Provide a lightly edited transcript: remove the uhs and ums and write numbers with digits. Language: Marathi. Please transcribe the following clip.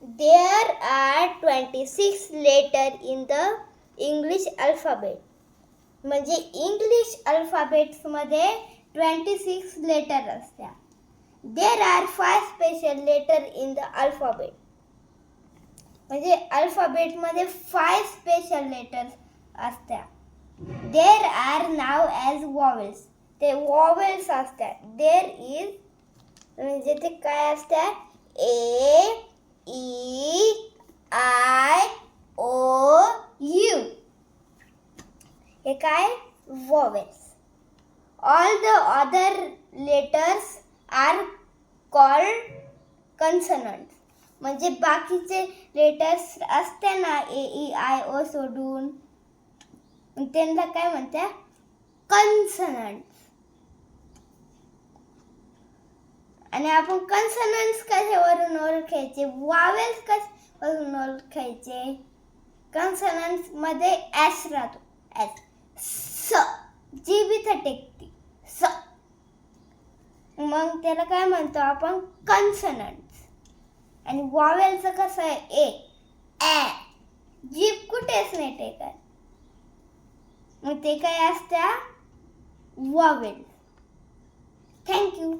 There are 26 letters in the English alphabet. म्हणजे इंग्लिश अल्फाबेट्समध्ये 26 लेटर असतात. There are 5 special letters in the alphabet. म्हणजे अल्फाबेटमध्ये 5 स्पेशल लेटर्स असतात. There are now as vowels. ते vowels असतात. There is म्हणजे ते काय असतात? A, E, I, O, U. हे काय? Vowels. All the other letters are called consonants. म्हणजे बाकीचे लेटर्स असते ना A, E, I, O सोडून त्यांना काय म्हणतात? कन्सनंट्स. आणि आपण कन्सनंट्स कशावरून ओळखायचे? वावेल्स कशावरून ओळखायचे? कन्सनंट्स मध्ये एस राहतो. एस. स जीभ इथं टेकते. स. मग त्याला काय म्हणतो आपण? कन्सनंट्स. आणि वावेलचं कसं आहे? ए. जीभ कुठेच नाही टेकत. मग ते काय असतं? वावेल. थँक्यू.